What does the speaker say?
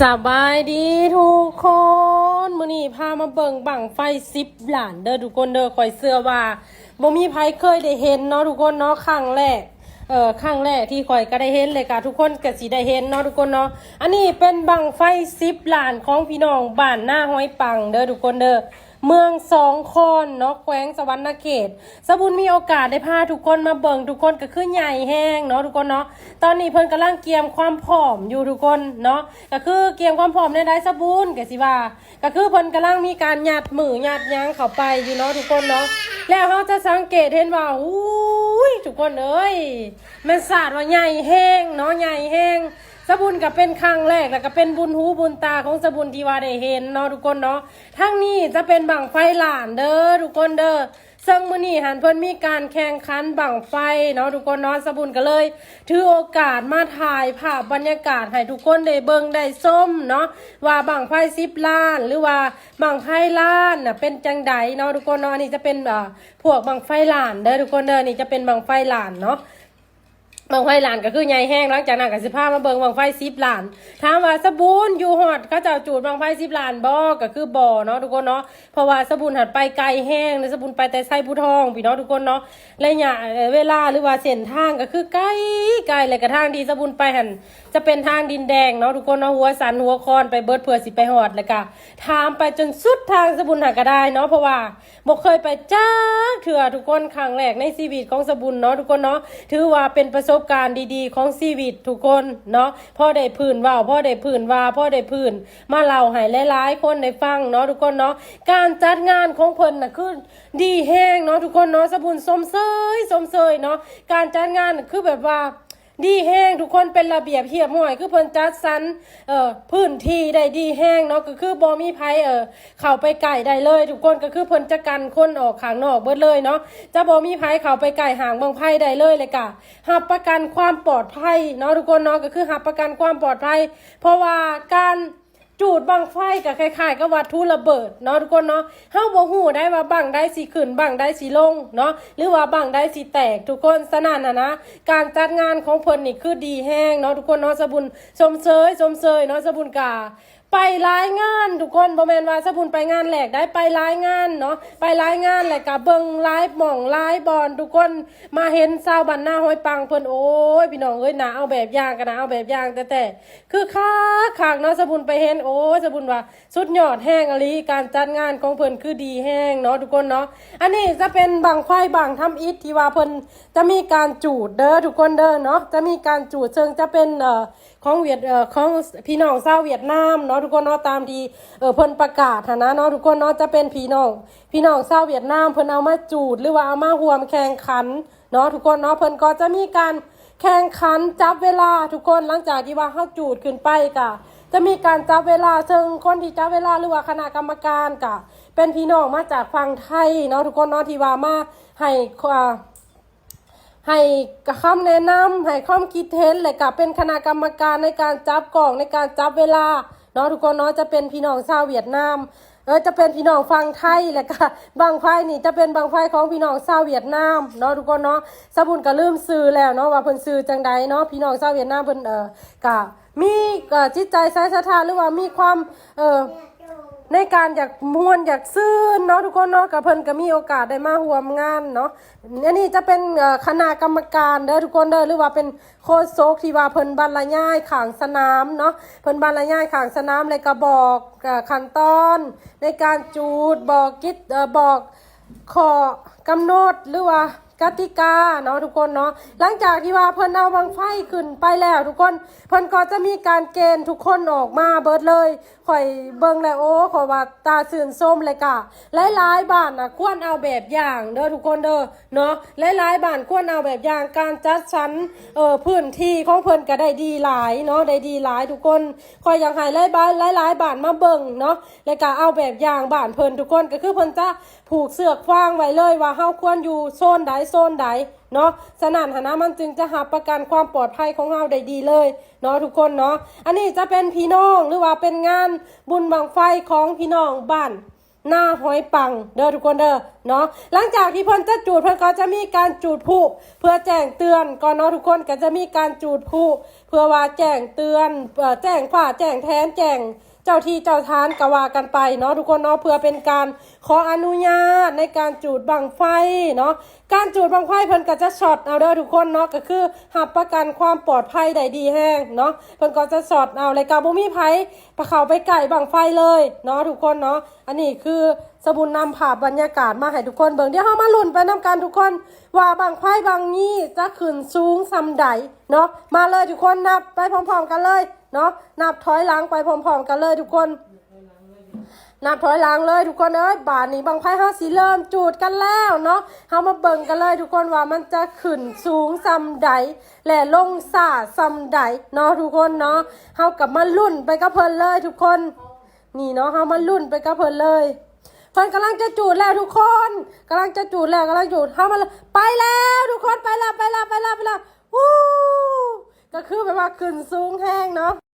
สบายดีทุกคนมื้อนี้พามาเบิ่งบั้งไฟ10 ล้านเด้อทุกคนเด้อข่อยเชื่อว่าบ่มีไผเคยได้เห็นเนาะทุกคนเนาะครั้งแรกที่ข่อยก็ได้เห็นเลยค่ะทุกคนก็สิได้เห็นเนาะทุกคนเนาะอันนี้เป็นบั้งไฟ10 ล้านของพี่น้องบ้านหน้าห้อยปังเด้อทุกคนเด้อเมืองสองคอนเนาะแขวงสวรรณเขตสบุญมีโอกาสได้พาทุกคนมาเบิ่งทุกคนก็คือใหญ่แห้งเนาะทุกคนเนาะตอนนี้เพิ่นกำลังเตรียมความพร้อมอยู่ทุกคนเนาะก็คือเตรียมความพร้อมในได้สบุญก็สิว่าก็คือเพิ่นกำลังมีการยัดมือยัดยางเข้าไปอยู่เนาะทุกคนเนาะแล้วเราจะสังเกตเห็นว่าอุ้ยทุกคนเอ้ยมันสาดว่าใหญ่แห้งเนาะใหญ่แห้งสบุญก็เป็นครั้งแรกแล้วก็เป็นบุญหูบุญตาของสบุญที่ว่าได้เห็นเนาะทุกคนเนาะทั้งนี้จะเป็นบั้งไฟหลานเด้อทุกคนเด้อซึ่งมื้อนี้หันเพิ่นมีการแข่งขันบั้งไฟเนาะทุกคนเนาะสบุญก็เลยถือโอกาสมาถ่ายภาพบรรยากาศให้ทุกคนได้เบิ่งได้ชมเนาะว่าบั้งไฟ10 ล้านหรือว่าบั้งไฟล้านน่ะเป็นจังใดเนาะทุกคนเนาะอันนี้จะเป็นพวกบั้งไฟหลานเด้อทุกคนเด้อนี่จะเป็นบั้งไฟหลานเนาะบังไฟหลานก็คือใหญ่แห้งหลังจากนั้นก็สิพามาเบิ่งบังไฟ10 ล้านถามว่าสบุญอยู่ฮอดเขาเจ้าจูดบังไฟ10 ล้านบ่ก็คือบ่เนาะทุกคนเนาะเพราะว่าสบุญหัดไปไกลแห้งสบุญไปแต่ไสผู้ทองพี่น้องทุกคนเนาะระยะเวลาหรือว่าเส้นทางก็คือไกลเลยกระทางที่สบุญไปหั่นจะเป็นทางดินแดงเนาะทุกคนเนาะหัวสันหัวคอนไปเบิดเพื่อสิไปฮอดแล้วก็ถามไปจนสุดทางสบุญหัดก็ได้เนาะเพราะว่าบ่เคยไปจักเทื่อทุกคนครั้งแรกในชีวิตของสบุญเนาะทุกคนเนาะถือว่าเป็นประสบการณ์ดีๆของชีวิตทุกคนเนาะพ่อได้พื้นว่าพ่อได้พื้นมาเล่าให้หลายๆคนได้ฟังเนาะทุกคนเนาะการจัดงานของเพิ่นน่ะคือดีแห้งเนาะทุกคนเนาะสบุญสมเสยเนาะการจัดงานคือแบบว่าดีแห้งทุกคนเป็นระเบียบเรียบร้อยคือเพิ่นจัดสรรพื้นที่ได้ดีแห้งเนาะก็คือบ่มีไผเข้าไปใกล้ได้เลยทุกคนก็คือเพิ่นจะกันคนออกข้างนอกเบิดเลยเนาะจะบ่มีไผเข้าไปใกล้ห่างบังไผได้เลยกะรับประกันความปลอดภัยเนาะทุกคนเนาะก็คือรับประกันความปลอดภัยเพราะว่าการจูดบังไฟกับคล้ายๆกับวัตถุระเบิดเนาะทุกคนเนาะเฮาบ่ฮู้ได้ว่าบังได้สิขึ้นบังได้สิลงเนาะหรือว่าบังได้สิแตกทุกคนสนั่นนะการจัดงานของเพิ่นนี่คือดีแห้งเนาะทุกคนเนาะสบุญชมเชยเนาะสบุญกาไปหลายงานทุกคนบ่แม่นว่าสบุญไปงานแหลกได้ไปหลายงานเนาะไปหลายงานแล้วก็เบิ่งหลายหม่องหลายบอนทุกคนมาเห็นชาวบ้านหน้าห้อยปังเพิ่นโอ้ยพี่น้องเอ้ยน่าเอาแบบอย่างกันนะเอาแบบอย่างแต่คือคักเนาะสบุญไปเห็นโอ้สบุญว่าสุดยอดแห้งอลีการจัดงานของเพิ่นคือดีแห้งเนาะทุกคนเนาะอันนี้จะเป็นบังไฟบังทำอิฐที่ว่าเพิ่นจะมีการจูดเด้อทุกคนเด้อเนาะจะมีการจูดเชิงจะเป็นของของพี่น้องชาวเวียดนามเนาะทุกคนเนาะตามที่เพิ่นประกาศนะเนาะทุกคนเนาะจะเป็นพี่น้องชาวเวียดนามเพิ่นเอามาจูดหรือว่าเอามาร่วมแข่งขันเนาะทุกคนเนาะเพิ่นก็จะมีการแข่งขันจับเวลาทุกคนหลังจากที่ว่าเฮาจูดขึ้นไปก็จะมีการจับเวลาซึ่งคนที่จับเวลาหรือว่าคณะกรรมการก็เป็นพี่น้องมาจากฝั่งไทยเนาะทุกคนเนาะที่ว่ามาให้คำแนะนำให้ความคิดเห็นเลยกับเป็นคณะกรรมการในการจับกล่องในการจับเวลาเนาะทุกคนเนาะจะเป็นพี่น้องชาวเวียดนามจะเป็นพี่น้องฝั่งไทยและก็บังไฟนี่จะเป็นบังไฟของพี่น้องชาวเวียดนามเนาะทุกคนเนาะสบุญก็ลืมซื้อแล้วเนาะว่าเพิ่นซื้อจังใดเนาะพี่น้องชาวเวียดนามเพิ่นก็มีจิตใจใส่ศรัทธาหรือว่ามีความในการอยากม่วนอยากซื่นเนาะทุกคนเนาะกับเพิ่นก็มีโอกาสได้มาร่วมงานเนาะอันนี้จะเป็นคณะกรรมการเด้อทุกคนเด้อหรือว่าเป็นโค้ชโซกที่ว่าเพิ่นบรรยายข้างสนามเนาะเพิ่นบรรยายข้างสนามเลยก็บอกขั้นตอนในการจูดบอกข้อกำหนดหรือว่ากติกาเนาะทุกคนเนาะหลังจากที่ว่าเพิ่นเอาบังไฟขึ้นไปแล้วทุกคนเพิ่นก็จะมีการเกณฑ์ทุกคนออกมาเบิดเลยข่อยเบิ่งแล้วโอ้ขอว่าตาสื่นส้มเลยกะหลายๆบ้านน่ะควรเอาแบบอย่างเด้อทุกคนเด้อเนาะหลายๆบ้านควรเอาแบบอย่างการจัดสรรพื้นที่ของเพิ่นก็ได้ดีหลายเนาะได้ดีหลายทุกคนข่อยอยากให้หลายบ้านมาเบิ่งเนาะแล้วก็เอาแบบอย่างบ้านเพิ่นทุกคนก็คือเพิ่นจะผูกเสือกฟางไว้เลยว่าเฮาควรอยู่โซนใดเนาะฉะนั้นนะมันจึงจะหาประกันความปลอดภัยของเราได้ดีเลยเนาะทุกคนเนาะอันนี้จะเป็นพี่น้องหรือว่าเป็นงานบุญบังไฟของพี่น้องบ้าน หน้าหอยปังเด้อทุกคนเด้อเนาะหลังจากที่เพิ่นจะจุดเพิ่นก็จะมีการจุดพลุเพื่อแจ้งเตือนก่อนเนาะทุกคนก็จะมีการจุดพลุเพื่อว่าแจ้งเตือนแจ้งฝ่าแจ้งแทนแจ้งเจ้าที่เจ้าทานก็ว่ากันไปเนาะทุกคนเนาะเพื่อเป็นการขออนุญาตในการจุดบั้งไฟเนาะการจุดบั้งไฟเพิ่นก็จะช็อตเอาเด้อทุกคนเนาะก็คือรับประกันความปลอดภัยได้ดีแฮงเนาะเพิ่นก็จะช็อตเอาเลยก็บ่มีไผไปเข้าไปใกล้บั้งไฟเลยเนาะทุกคนเนาะอันนี้คือสบุญนำภาพบรรยากาศมาให้ทุกคนเบิ่งเดี๋ยวเฮามาลุ้นไปนํกันทุกคนว่าบั้งไฟบั้งนี้จะขึ้นสูงส่ำใดเนาะมาเลยทุกคนนับไปพร้อมๆกันเลยเนาะนับถอยหลังไปพร้อมๆกันเลยทุกคนนับถอยหลังเลยทุกคนเอ้ยบาทนี้บังไพ่เฮาสิเริ่มจูดกันแล้วเนาะเฮามาเบิ่งกันเลยทุกคนว่ามันจะขึ้นสูงซำใดและลงซ่าซำใดเนาะทุกคนเนาะเฮากลับมาลุ้นไปกับเพิ่นเลยทุกคนนี่เนาะเฮามาลุ้นไปกับเพิ่นเลยเพิ่นกำลังจะจูดแล้วทุกคนกำลังจะจูดแล้วกำลังจูดเฮามาไปแล้วทุกคนไปแล้ววู้ก็คือแบบว่าขึ้นสูงแห้งเนาะ